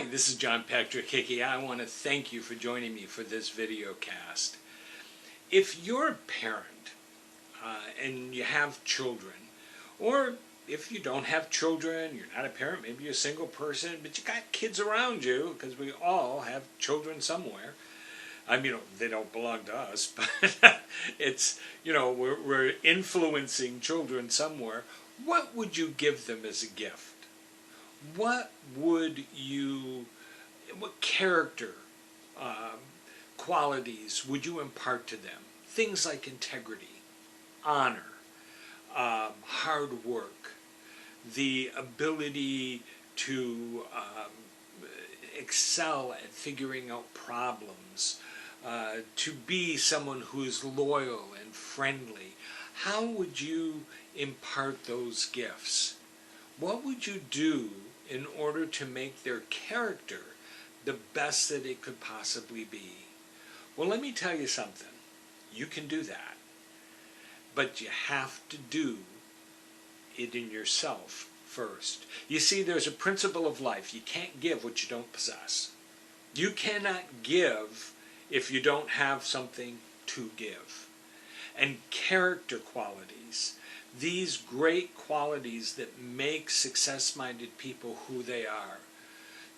Hi, this is John Patrick Hickey. I want to thank you for joining me for this video cast. If you're a parent and you have children, or if you don't have children, you're not a parent, maybe you're a single person, but you got kids around you, because we all have children somewhere. I mean, they don't belong to us, but it's, we're influencing children somewhere. What would you give them as a gift? What character qualities would you impart to them? Things like integrity, honor, hard work, the ability to excel at figuring out problems, to be someone who is loyal and friendly. How would you impart those gifts? What would you do in order to make their character the best that it could possibly be? Well, let me tell you something. You can do that. But you have to do it in yourself first. You see, there's a principle of life. You can't give what you don't possess. You cannot give if you don't have something to give. And character qualities, these great qualities that make success-minded people who they are,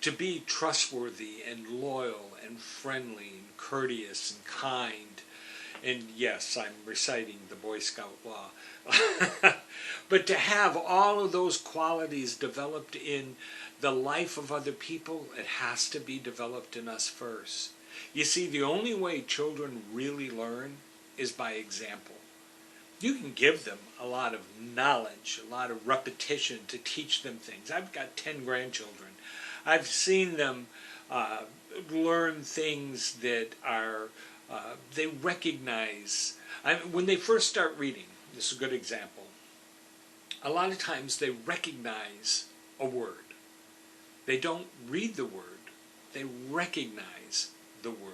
to be trustworthy and loyal and friendly and courteous and kind. And yes, I'm reciting the Boy Scout law. But to have all of those qualities developed in the life of other people, it has to be developed in us first. You see, the only way children really learn is by example. You can give them a lot of knowledge, a lot of repetition to teach them things. I've got 10 grandchildren. I've seen them learn things that are, they recognize. When they first start reading, this is a good example, a lot of times they recognize a word. They don't read the word, they recognize the word.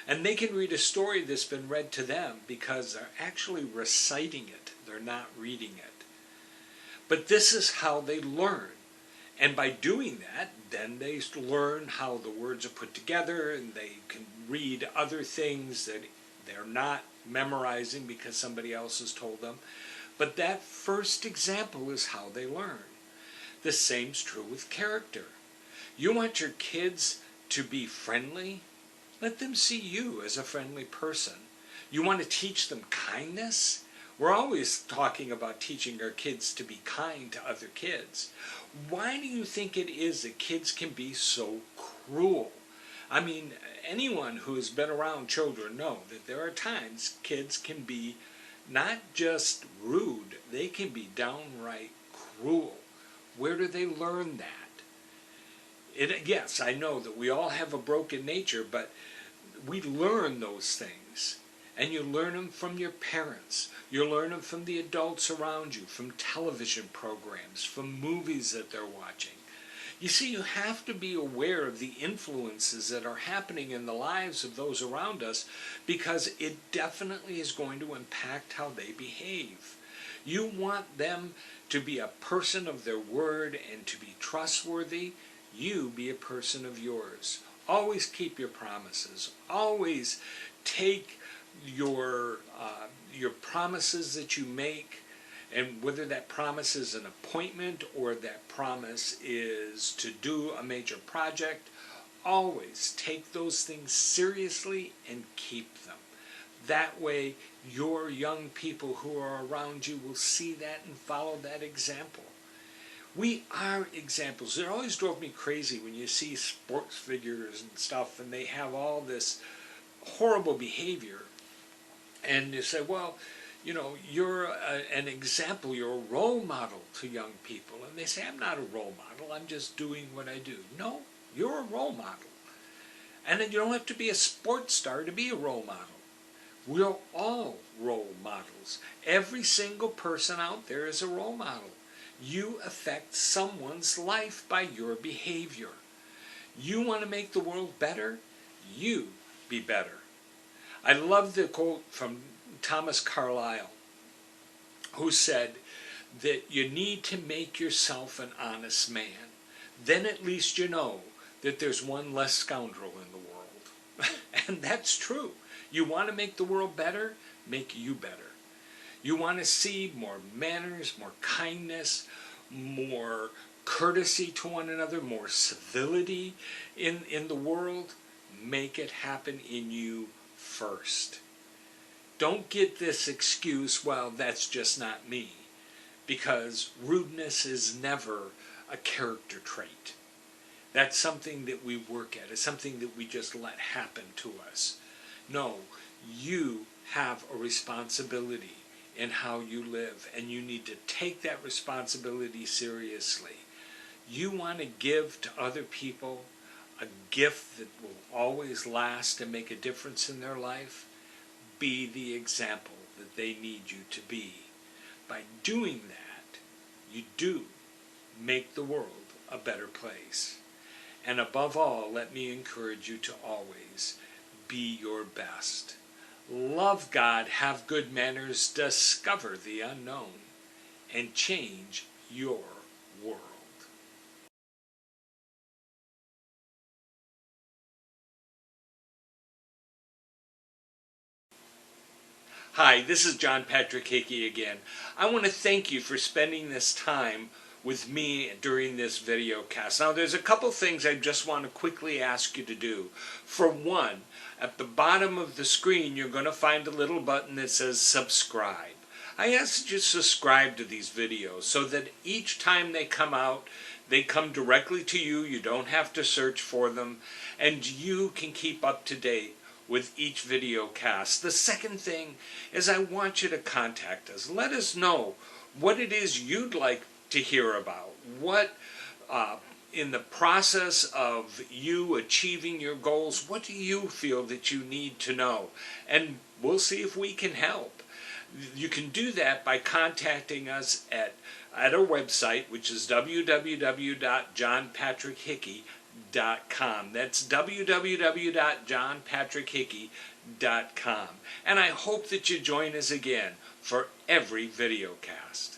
And they can read a story that's been read to them because they're actually reciting it. They're not reading it. But this is how they learn. And by doing that, then they learn how the words are put together, and they can read other things that they're not memorizing because somebody else has told them. But that first example is how they learn. The same's true with character. You want your kids to be friendly? Let them see you as a friendly person. You want to teach them kindness? We're always talking about teaching our kids to be kind to other kids. Why do you think it is that kids can be so cruel? I mean, anyone who has been around children know that there are times kids can be not just rude, they can be downright cruel. Where do they learn that? Yes, I know that we all have a broken nature, but we learn those things. And you learn them from your parents. You learn them from the adults around you, from television programs, from movies that they're watching. You see, you have to be aware of the influences that are happening in the lives of those around us, because it definitely is going to impact how they behave. You want them to be a person of their word and to be trustworthy. You be a person of yours. Always keep your promises. Always take your promises that you make, and whether that promise is an appointment or that promise is to do a major project, always take those things seriously and keep them. That way, your young people who are around you will see that and follow that example. We are examples. It always drove me crazy when you see sports figures and stuff, and they have all this horrible behavior. And you say, well, you're an example, you're a role model to young people. And they say, I'm not a role model, I'm just doing what I do. No, you're a role model. And then you don't have to be a sports star to be a role model. We're all role models. Every single person out there is a role model. You affect someone's life by your behavior. You want to make the world better? You be better. I love the quote from Thomas Carlyle, who said that you need to make yourself an honest man. Then at least you know that there's one less scoundrel in the world. And that's true. You want to make the world better? Make you better. You want to see more manners, more kindness, more courtesy to one another, more civility in the world? Make it happen in you first. Don't get this excuse, well, that's just not me, because rudeness is never a character trait. That's something that we work at. It's something that we just let happen to us. No, you have a responsibility in how you live, and you need to take that responsibility seriously. You want to give to other people a gift that will always last and make a difference in their life? Be the example that they need you to be. By doing that, you do make the world a better place. And above all, let me encourage you to always be your best. Love God, have good manners, discover the unknown, and change your world. Hi, this is John Patrick Hickey again. I want to thank you for spending this time with me during this video cast. Now, there's a couple things I just want to quickly ask you to do. For one, at the bottom of the screen, you're going to find a little button that says subscribe. I ask that you subscribe to these videos so that each time they come out, they come directly to you. You don't have to search for them, and you can keep up to date with each video cast. The second thing is I want you to contact us. Let us know what it is you'd like to hear about. What, in the process of you achieving your goals, what do you feel that you need to know? And we'll see if we can help. You can do that by contacting us at our website, which is www.johnpatrickhickey.com. That's www.johnpatrickhickey.com. And I hope that you join us again for every video cast.